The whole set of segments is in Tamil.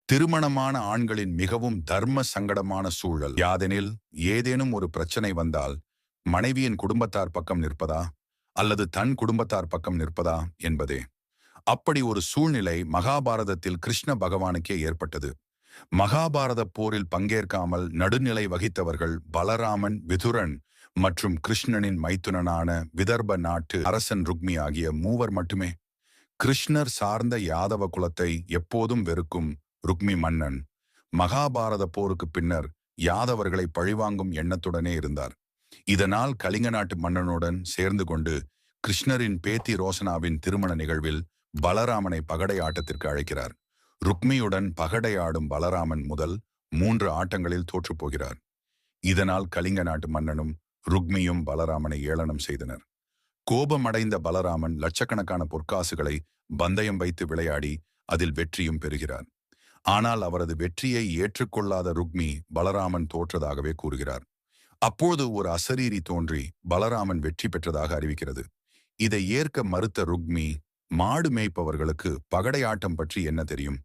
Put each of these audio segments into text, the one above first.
திருமணமான ஆண்களின் மிகவும் தர்ம சங்கடமான சூழல் யாதெனில், ஏதேனும் ஒரு பிரச்சனை வந்தால் மனைவியின் குடும்பத்தார் பக்கம் நிற்பதா அல்லது தன் குடும்பத்தார் பக்கம் நிற்பதா என்பதே. அப்படி ஒரு சூழ்நிலை மகாபாரதத்தில் கிருஷ்ண பகவானுக்கே ஏற்பட்டது. மகாபாரத போரில் பங்கேற்காமல் நடுநிலை வகித்தவர்கள் பலராமன், விதுரன் மற்றும் கிருஷ்ணனின் மைத்துனனான விதர்ப நாட்டு அரசன் ருக்மி ஆகிய மூவர் மட்டுமே. கிருஷ்ணர் சார்ந்த யாதவ குலத்தை எப்போதும் வெறுக்கும் ருக்மி மன்னன் மகாபாரத போருக்கு பின்னர் யாதவர்களை பழிவாங்கும் எண்ணத்துடனே இருந்தார். இதனால் கலிங்க நாட்டு மன்னனுடன் சேர்ந்து கொண்டு கிருஷ்ணரின் பேத்தி ரோசனாவின் திருமண நிகழ்வில் பலராமனை பகடை ஆட்டத்திற்கு அழைக்கிறார். ருக்மியுடன் பகடை ஆடும் பலராமன் முதல் 3 ஆட்டங்களில் தோற்றுப்போகிறார். இதனால் கலிங்க நாட்டு மன்னனும் ருக்மியும் பலராமனை ஏளனம் செய்தனர். கோபமடைந்த பலராமன் லட்சக்கணக்கான பொற்காசுகளை பந்தயம் வைத்து விளையாடி அதில் வெற்றியும் பெறுகிறார். ஆனால் அவரது வெற்றியை ஏற்றுக்கொள்ளாத ருக்மி பலராமன் தோற்றதாகவே கூறுகிறார். அப்போது ஒரு அசரீரி தோன்றி பலராமன் வெற்றி பெற்றதாக அறிவிக்கிறது. இதை ஏற்க மறுத்த ருக்மி, மாடு மேய்ப்பவர்களுக்கு பகடை ஆட்டம் பற்றி என்ன தெரியும்?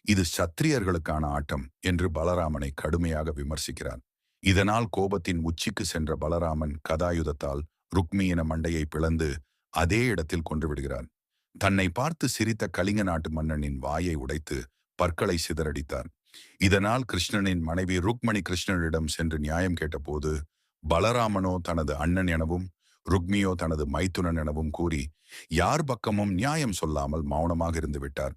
இது சத்திரியர்களுக்கான ஆட்டம் என்று பலராமனை கடுமையாக விமர்சிக்கிறார். இதனால் கோபத்தின் உச்சிக்கு சென்ற பலராமன் கதாயுதத்தால் ருக்மியின மண்டையை பிளந்து அதே இடத்தில் கொன்றுவிடுகிறார். தன்னை பார்த்து சிரித்த கலிங்க நாட்டு மன்னனின் வாயை உடைத்து பற்களை சிதறடித்தார். இதனால் கிருஷ்ணனின் மனைவி ருக்மணி கிருஷ்ணனிடம் சென்று நியாயம் கேட்டபோது, பலராமனோ தனது அண்ணன் எனவும் ருக்மியோ தனது மைத்துனன் எனவும் கூறி யார் பக்கமும் நியாயம் சொல்லாமல் மௌனமாக இருந்து விட்டார்.